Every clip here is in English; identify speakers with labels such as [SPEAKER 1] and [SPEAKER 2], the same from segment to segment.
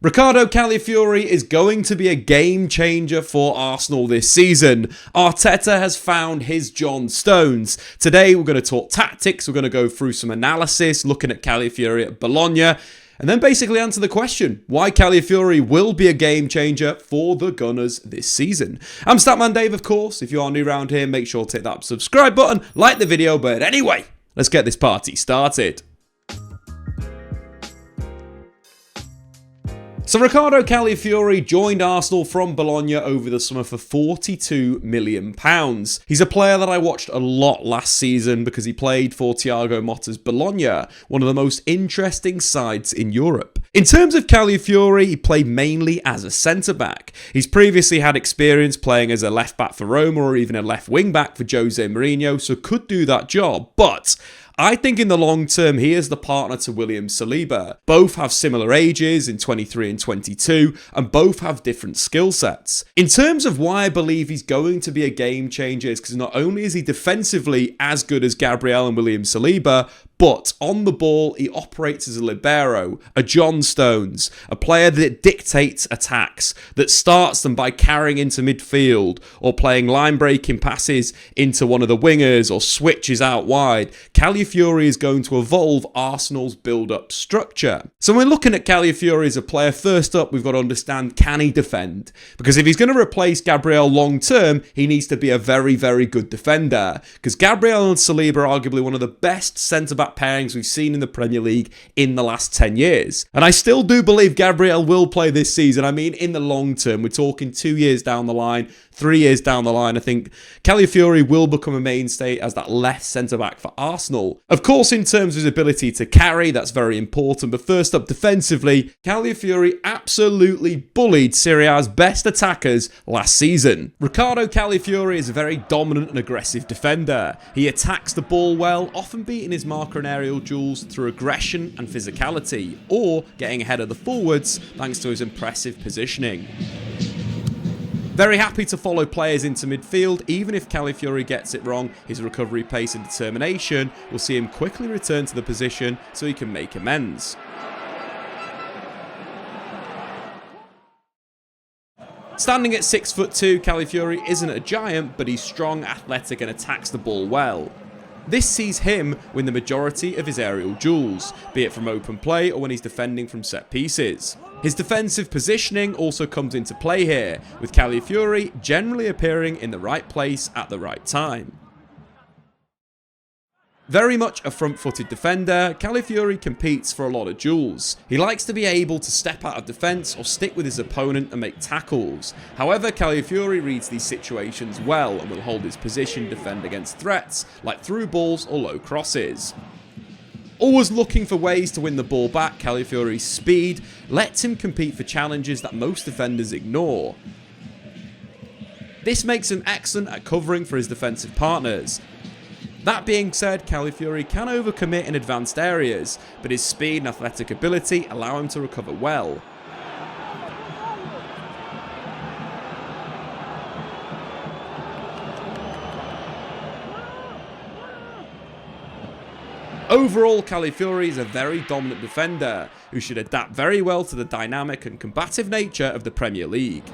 [SPEAKER 1] Riccardo Calafiori is going to be a game changer for Arsenal this season. Arteta has found his John Stones. Today we're going to talk tactics, we're going to go through some analysis, looking at Calafiori at Bologna, and then basically answer the question, why Calafiori will be a game changer for the Gunners this season. I'm Statman Dave, of course. If you are new around here, make sure to hit that subscribe button, like the video, but anyway, let's get this party started. So Riccardo Calafiori joined Arsenal from Bologna over the summer for £42 million. He's a player that I watched a lot last season because he played for Thiago Motta's Bologna, one of the most interesting sides in Europe. In terms of Calafiori, he played mainly as a centre-back. He's previously had experience playing as a left-back for Roma or even a left wing-back for Jose Mourinho, so could do that job, but I think in the long term, he is the partner to William Saliba. Both have similar ages in 23 and 22, and both have different skill sets. In terms of why I believe he's going to be a game changer is because not only is he defensively as good as Gabriel and William Saliba, but on the ball, he operates as a libero, a John Stones, a player that dictates attacks, that starts them by carrying into midfield or playing line-breaking passes into one of the wingers or switches out wide. Calafiori is going to evolve Arsenal's build-up structure. So when we're looking at Calafiori as a player, first up, we've got to understand, can he defend? Because if he's going to replace Gabriel long-term, he needs to be a very, very good defender. Because Gabriel and Saliba are arguably one of the best centre-back pairings we've seen in the Premier League in the last 10 years. And I still do believe Gabriel will play this season. I mean, in the long term, we're talking 2 years down the line, 3 years down the line, I think Calafiori will become a mainstay as that left centre-back for Arsenal. Of course, in terms of his ability to carry, that's very important. But first up, defensively, Calafiori absolutely bullied Serie A's best attackers last season. Riccardo Calafiori is a very dominant and aggressive defender. He attacks the ball well, often beating his marker in aerial duels through aggression and physicality, or getting ahead of the forwards thanks to his impressive positioning. Very happy to follow players into midfield. Even if Calafiori gets it wrong, his recovery pace and determination will see him quickly return to the position so he can make amends. Standing at 6'2", Calafiori isn't a giant, but he's strong, athletic and attacks the ball well. This sees him win the majority of his aerial duels, be it from open play or when he's defending from set pieces. His defensive positioning also comes into play here, with Calafiori generally appearing in the right place at the right time. Very much a front-footed defender, Calafiori competes for a lot of duels. He likes to be able to step out of defence or stick with his opponent and make tackles. However, Calafiori reads these situations well and will hold his position, defend against threats like through balls or low crosses. Always looking for ways to win the ball back, Calafiori's speed lets him compete for challenges that most defenders ignore. This makes him excellent at covering for his defensive partners. That being said, Calafiori can overcommit in advanced areas, but his speed and athletic ability allow him to recover well. Overall, Calafiori is a very dominant defender who should adapt very well to the dynamic and combative nature of the Premier League.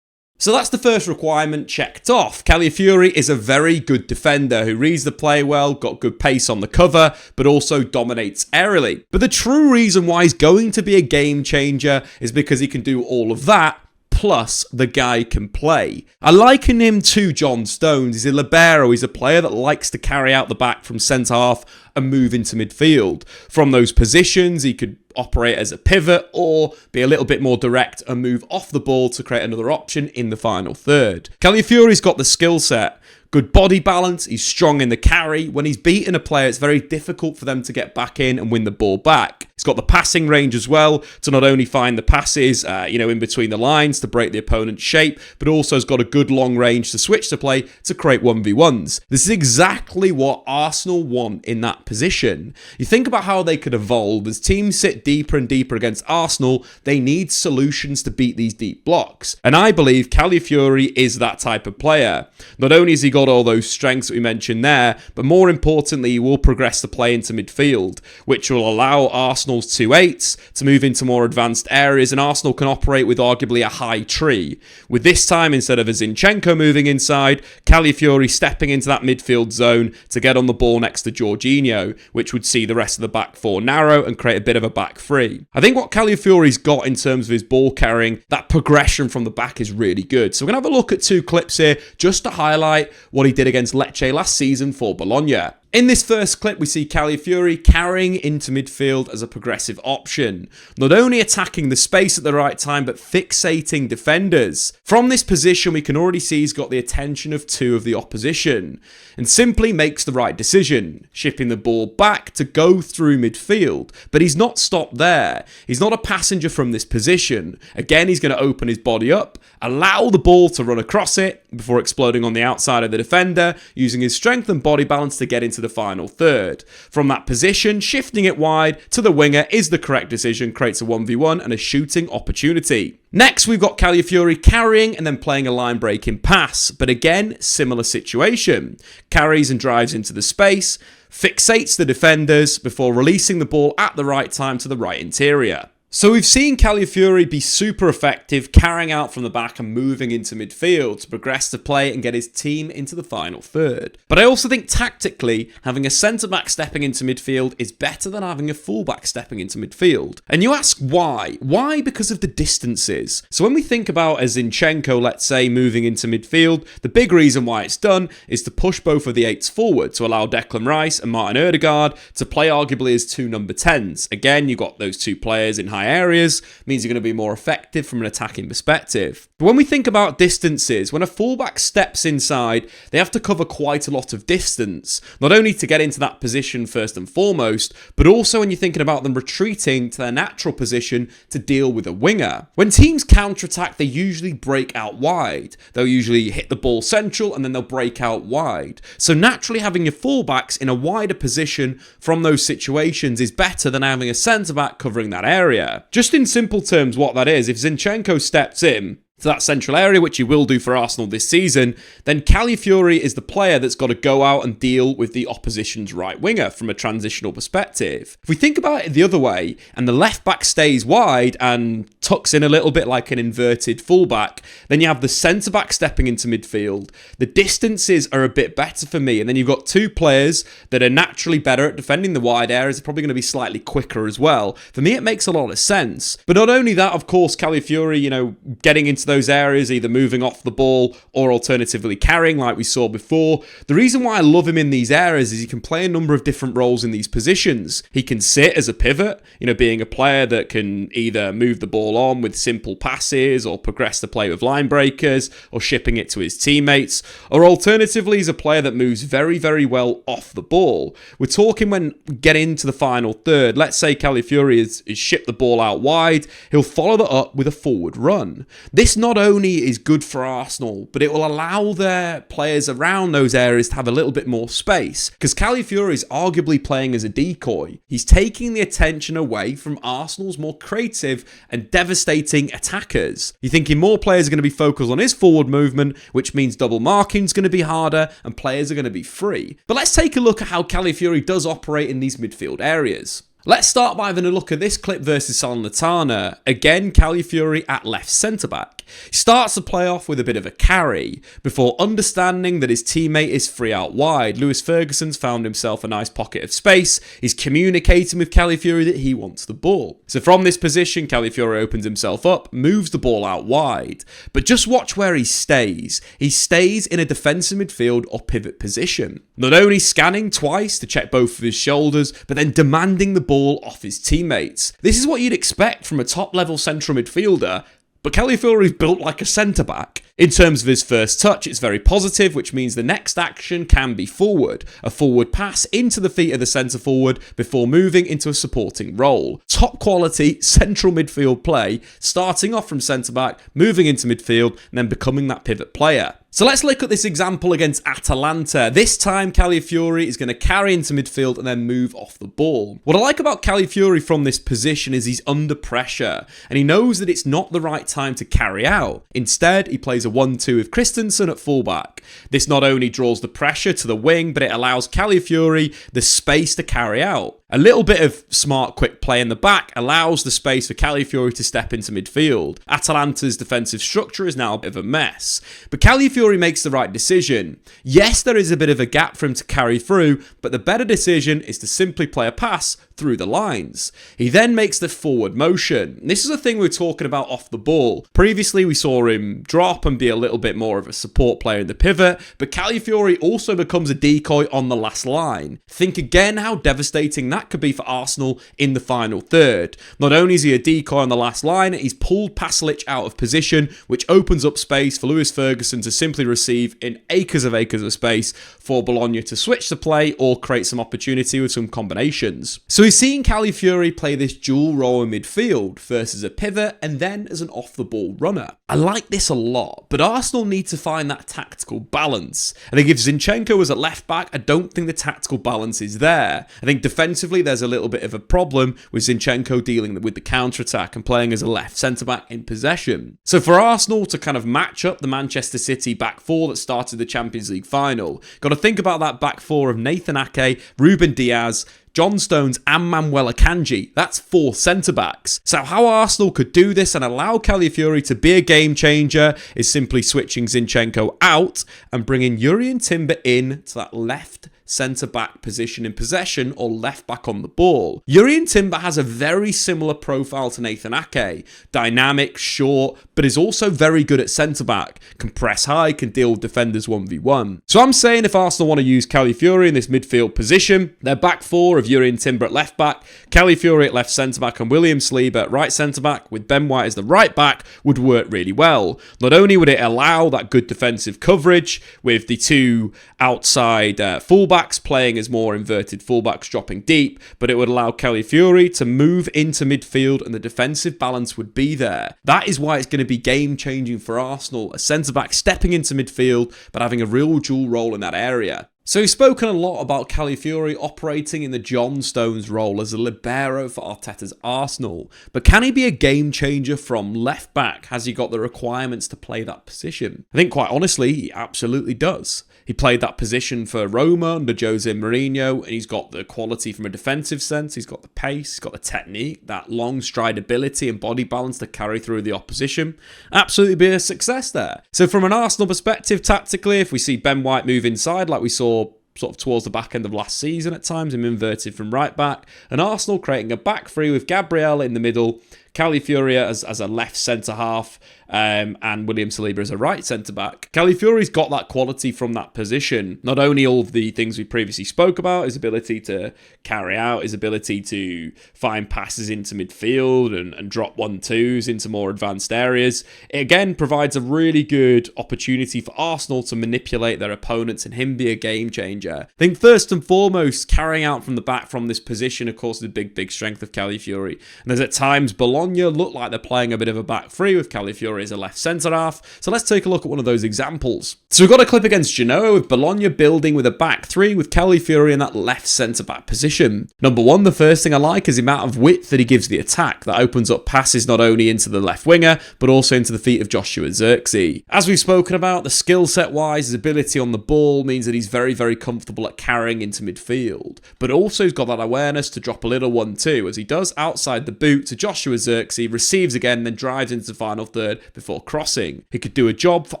[SPEAKER 1] So that's the first requirement checked off. Calafiori is a very good defender who reads the play well, got good pace on the cover, but also dominates aerially. But the true reason why he's going to be a game changer is because he can do all of that, plus the guy can play. I liken him to John Stones. He's a libero. He's a player that likes to carry out the back from centre half and move into midfield. From those positions, he could operate as a pivot or be a little bit more direct and move off the ball to create another option in the final third. Calafiori's got the skill set. Good body balance, he's strong in the carry. When he's beaten a player, it's very difficult for them to get back in and win the ball back. He's got the passing range as well to not only find the passes, in between the lines to break the opponent's shape, but also has got a good long range to switch to play to create 1v1s. This is exactly what Arsenal want in that position. You think about how they could evolve. As teams sit deeper and deeper against Arsenal, they need solutions to beat these deep blocks. And I believe Calafiori is that type of player. Not only has he got got all those strengths that we mentioned there, but more importantly, he will progress the play into midfield, which will allow Arsenal's 2/8s to move into more advanced areas, and Arsenal can operate with arguably a high tree. With this time, instead of a Zinchenko moving inside, Calafiori stepping into that midfield zone to get on the ball next to Jorginho, which would see the rest of the back four narrow and create a bit of a back three. I think what Calafiori's got in terms of his ball carrying, that progression from the back is really good. So we're going to have a look at 2 clips here just to highlight what he did against Lecce last season for Bologna. In this first clip, we see Calafiori carrying into midfield as a progressive option, not only attacking the space at the right time, but fixating defenders. From this position, we can already see he's got the attention of 2 of the opposition, and simply makes the right decision, shipping the ball back to go through midfield. But he's not stopped there. He's not a passenger from this position. Again, he's going to open his body up, allow the ball to run across it before exploding on the outside of the defender, using his strength and body balance to get into the final third. From that position, shifting it wide to the winger is the correct decision, creates a 1v1 and a shooting opportunity. Next, we've got Calafiori carrying and then playing a line breaking pass, but again, similar situation. Carries and drives into the space, fixates the defenders before releasing the ball at the right time to the right interior. So we've seen Calafiori be super effective, carrying out from the back and moving into midfield to progress the play and get his team into the final third. But I also think tactically, having a centre-back stepping into midfield is better than having a full-back stepping into midfield. And you ask why? Why? Because of the distances. So when we think about a Zinchenko, let's say, moving into midfield, the big reason why it's done is to push both of the 8s forward to allow Declan Rice and Martin Ødegaard to play arguably as 2 number 10s. Again, you've got those 2 players in high areas, means you're going to be more effective from an attacking perspective. But when we think about distances, when a fullback steps inside, they have to cover quite a lot of distance, not only to get into that position first and foremost, but also when you're thinking about them retreating to their natural position to deal with a winger. When teams counter-attack, they usually break out wide. They'll usually hit the ball central and then they'll break out wide. So naturally having your fullbacks in a wider position from those situations is better than having a centre-back covering that area. Just in simple terms, what that is, if Zinchenko steps in to that central area, which he will do for Arsenal this season, then Calafiori is the player that's got to go out and deal with the opposition's right winger from a transitional perspective. If we think about it the other way, and the left back stays wide and tucks in a little bit like an inverted fullback, then you have the centre back stepping into midfield. The distances are a bit better for me, and then you've got 2 players that are naturally better at defending the wide areas. They're probably going to be slightly quicker as well. For me, it makes a lot of sense. But not only that, of course, Calafiori, getting into those areas, either moving off the ball or alternatively carrying like we saw before. The reason why I love him in these areas is he can play a number of different roles in these positions. He can sit as a pivot, being a player that can either move the ball on with simple passes or progress the play with line breakers or shipping it to his teammates, or alternatively he's a player that moves very, very well off the ball. We're talking when we get into the final third, let's say Calafiori is shipped the ball out wide, he'll follow that up with a forward run. This not only is good for Arsenal, but it will allow their players around those areas to have a little bit more space, because Calafiori is arguably playing as a decoy. He's taking the attention away from Arsenal's more creative and devastating attackers. You're thinking more players are going to be focused on his forward movement, which means double marking is going to be harder and players are going to be free. But let's take a look at how Calafiori does operate in these midfield areas. Let's start by having a look at this clip versus Salernitana. Again, Calafiori at left centre-back. He starts the play off with a bit of a carry, before understanding that his teammate is free out wide. Lewis Ferguson's found himself a nice pocket of space. He's communicating with Calafiori that he wants the ball. So from this position, Calafiori opens himself up, moves the ball out wide. But just watch where he stays. He stays in a defensive midfield or pivot position. Not only scanning twice to check both of his shoulders, but then demanding the ball off his teammates. This is what you'd expect from a top-level central midfielder, but Calafiori is built like a centre-back. In terms of his first touch, it's very positive, which means the next action can be forward. A forward pass into the feet of the centre-forward before moving into a supporting role. Top quality central midfield play, starting off from centre-back, moving into midfield, and then becoming that pivot player. So let's look at this example against Atalanta. This time, Calafiori is going to carry into midfield and then move off the ball. What I like about Calafiori from this position is he's under pressure, and he knows that it's not the right time to carry out. Instead, he plays a 1-2 with Christensen at fullback. This not only draws the pressure to the wing, but it allows Calafiori the space to carry out. A little bit of smart, quick play in the back allows the space for Calafiori to step into midfield. Atalanta's defensive structure is now a bit of a mess, but Calafiori makes the right decision. Yes, there is a bit of a gap for him to carry through, but the better decision is to simply play a pass through the lines. He then makes the forward motion. This is a thing we were talking about off the ball. Previously, we saw him drop and be a little bit more of a support player in the pivot, but Calafiori also becomes a decoy on the last line. Think again how devastating that could be for Arsenal in the final third. Not only is he a decoy on the last line, he's pulled Pasalic out of position, which opens up space for Lewis Ferguson to simply receive in acres of space for Bologna to switch the play or create some opportunity with some combinations. So we've seen Calafiori play this dual role in midfield, first as a pivot and then as an off-the-ball runner. I like this a lot, but Arsenal need to find that tactical balance. I think if Zinchenko was at left-back, I don't think the tactical balance is there. I think defensively there's a little bit of a problem with Zinchenko dealing with the counter-attack and playing as a left centre-back in possession. So for Arsenal to kind of match up the Manchester City back four that started the Champions League final, got to think about that back four of Nathan Ake, Ruben Diaz, John Stones and Manuel Akanji. That's 4 centre-backs. So how Arsenal could do this and allow Calafiori to be a game changer is simply switching Zinchenko out and bringing Jurrien Timber in to that left centre-back position in possession or left-back on the ball. Jurrien Timber has a very similar profile to Nathan Ake. Dynamic, short, but is also very good at centre-back. Can press high, can deal with defenders 1v1. So I'm saying if Arsenal want to use Calafiori in this midfield position, their back four of Jurrien Timber at left-back, Calafiori at left centre-back and William Saliba at right centre-back with Ben White as the right-back would work really well. Not only would it allow that good defensive coverage with the two outside fullbacks playing as more inverted fullbacks dropping deep, but it would allow Calafiori to move into midfield and the defensive balance would be there. That is why it's going to be game changing for Arsenal, a centre-back stepping into midfield but having a real dual role in that area. So we've spoken a lot about Calafiori operating in the John Stones role as a libero for Arteta's Arsenal, but can he be a game changer from left back? Has he got the requirements to play that position? I think quite honestly, he absolutely does. He played that position for Roma under Jose Mourinho, and he's got the quality from a defensive sense. He's got the pace, he's got the technique, that long stride ability and body balance to carry through the opposition. Absolutely be a success there. So from an Arsenal perspective, tactically, if we see Ben White move inside like we saw sort of towards the back end of last season at times, him inverted from right back, and Arsenal creating a back three with Gabriel in the middle, Calafiori as a left centre-half, and William Saliba as a right centre-back. Calafiori's got that quality from that position. Not only all of the things we previously spoke about, his ability to carry out, his ability to find passes into midfield and drop 1-2s into more advanced areas. It again provides a really good opportunity for Arsenal to manipulate their opponents and him be a game changer. I think first and foremost, carrying out from the back from this position, of course, is a big strength of Calafiori. And there's at times Bologna look like they're playing a bit of a back three with Calafiori as a left centre-half. So let's take a look at one of those examples. So we've got a clip against Genoa with Bologna building with a back three with Calafiori in that left centre-back position. Number one, the first thing I like is the amount of width that he gives the attack. That opens up passes not only into the left winger, but also into the feet of Joshua Zirkzee. As we've spoken about, the skill set wise, his ability on the ball means that he's very comfortable at carrying into midfield. But also he's got that awareness to drop a little 1-2, as he does outside the boot to Joshua Zirkzee, receives again, then drives into the final third before crossing. He could do a job for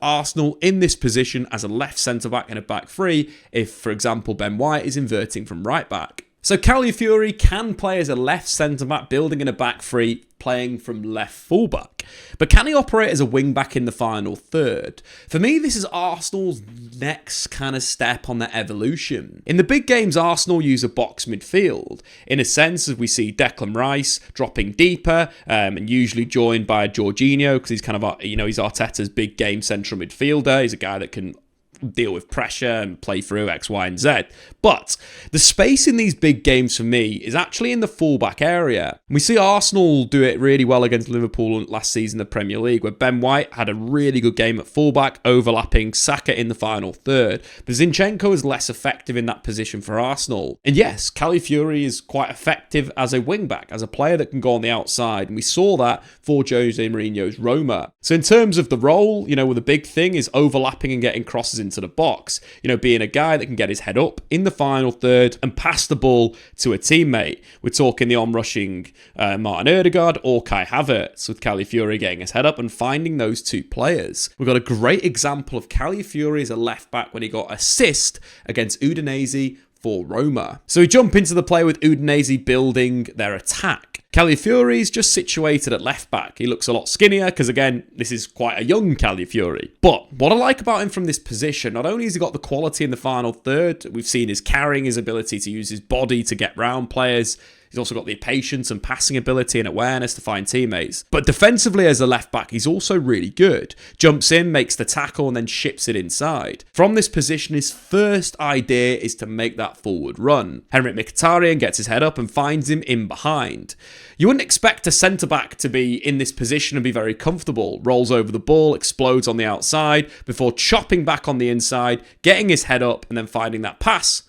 [SPEAKER 1] Arsenal in this position as a left centre-back in a back three if, for example, Ben White is inverting from right back. So Calafiori can play as a left centre-back, building in a back three, playing from left fullback. But can he operate as a wing-back in the final third? For me, this is Arsenal's next kind of step on their evolution. In the big games, Arsenal use a box midfield. In a sense, as we see Declan Rice dropping deeper and usually joined by Jorginho, because he's kind of, he's Arteta's big game central midfielder. He's a guy that can deal with pressure and play through X, Y, and Z. But the space in these big games for me is actually in the fullback area. We see Arsenal do it really well against Liverpool last season in the Premier League, where Ben White had a really good game at fullback, overlapping Saka in the final third. But Zinchenko is less effective in that position for Arsenal. And yes, Calafiori is quite effective as a wing-back, as a player that can go on the outside, and we saw that for Jose Mourinho's Roma. So in terms of the role, well, the big thing is overlapping and getting crosses into the box. Being a guy that can get his head up in the final third and pass the ball to a teammate. We're talking the on-rushing Martin Ødegaard or Kai Havertz, with Calafiori getting his head up and finding those two players. We've got a great example of Calafiori as a left-back when he got assist against Udinese for Roma. So we jump into the play with Udinese building their attack. Calafiori is just situated at left back. He looks a lot skinnier because, again, this is quite a young Calafiori. But what I like about him from this position, not only has he got the quality in the final third, we've seen his carrying, his ability to use his body to get round players. He's also got the patience and passing ability and awareness to find teammates. But defensively as a left back, he's also really good. Jumps in, makes the tackle, and then ships it inside. From this position, his first idea is to make that forward run. Henrik Mkhitaryan gets his head up and finds him in behind. You wouldn't expect a centre-back to be in this position and be very comfortable. Rolls over the ball, explodes on the outside, before chopping back on the inside, getting his head up, and then finding that pass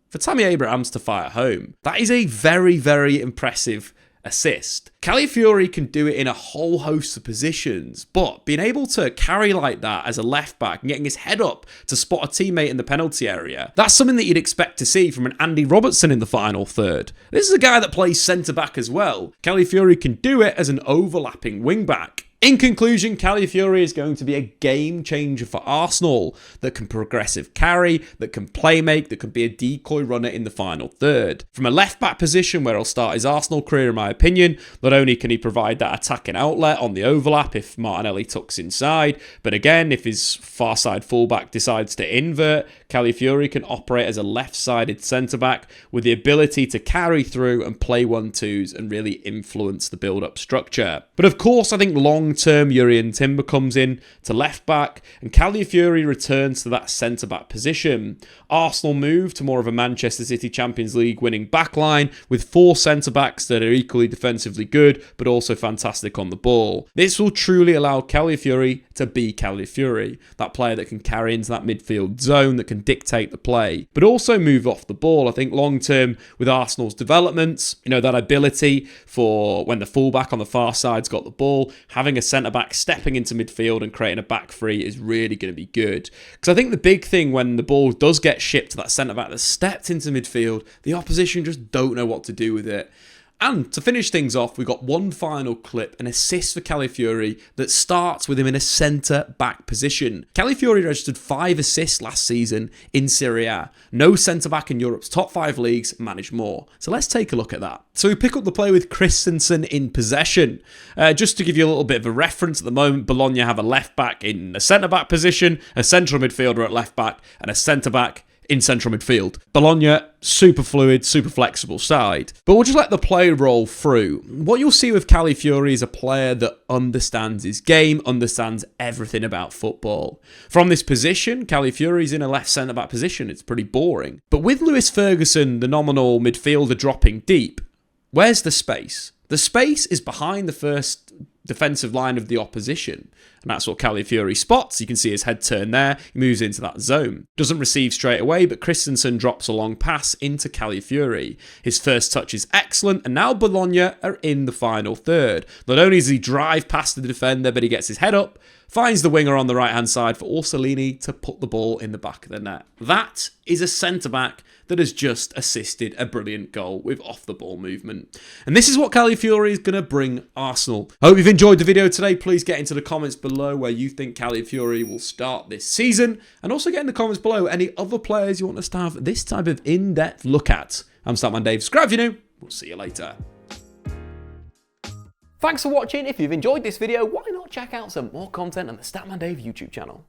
[SPEAKER 1] for Tammy Abrahams to fire home. That is a very, very impressive assist. Calafiori can do it in a whole host of positions, but being able to carry like that as a left back and getting his head up to spot a teammate in the penalty area, that's something that you'd expect to see from an Andy Robertson in the final third. This is a guy that plays centre back as well. Calafiori can do it as an overlapping wing back. In conclusion, Calafiori is going to be a game changer for Arsenal that can progressive carry, that can play make, that can be a decoy runner in the final third. From a left-back position where he'll start his Arsenal career, in my opinion, not only can he provide that attacking outlet on the overlap if Martinelli tucks inside, but again, if his far-side fullback decides to invert, Calafiori can operate as a left-sided centre-back with the ability to carry through and play 1-2s and really influence the build-up structure. But of course, I think long-term Jurrien Timber comes in to left back and Calafiori returns to that centre back position. Arsenal move to more of a Manchester City Champions League winning backline with 4 centre backs that are equally defensively good but also fantastic on the ball. This will truly allow Calafiori to be Calafiori, that player that can carry into that midfield zone, that can dictate the play, but also move off the ball. I think long term with Arsenal's developments, that ability for when the fullback on the far side's got the ball, having a centre-back stepping into midfield and creating a back three is really going to be good. Because I think the big thing when the ball does get shipped to that centre-back that's stepped into midfield, the opposition just don't know what to do with it. And to finish things off, we've got one final clip, an assist for Calafiori that starts with him in a centre-back position. Calafiori registered 5 assists last season in Serie A. No centre-back in Europe's top 5 leagues managed more. So let's take a look at that. So we pick up the play with Christensen in possession. Just to give you a little bit of a reference, at the moment, Bologna have a left-back in a centre-back position, a central midfielder at left-back, and a centre-back in central midfield. Bologna, super fluid, super flexible side. But we'll just let the play roll through. What you'll see with Calafiori is a player that understands his game, understands everything about football. From this position, Calafiori's in a left centre-back position. It's pretty boring. But with Lewis Ferguson, the nominal midfielder, dropping deep, where's the space? The space is behind the first defensive line of the opposition. And that's what Calafiori spots. You can see his head turn there. He moves into that zone. Doesn't receive straight away, but Christensen drops a long pass into Calafiori. His first touch is excellent, and now Bologna are in the final third. Not only does he drive past the defender, but he gets his head up, finds the winger on the right-hand side for Orsolini to put the ball in the back of the net. That is a centre-back that has just assisted a brilliant goal with off-the-ball movement. And this is what Calafiori is going to bring Arsenal. I hope you've enjoyed the video today. Please get into the comments below where you think Calafiori will start this season. And also get in the comments below any other players you want us to have this type of in-depth look at. I'm Statman Dave. Subscribe if you're new. We'll see you later.
[SPEAKER 2] Thanks for watching. If you've enjoyed this video, why not check out some more content on the Statman Dave YouTube channel.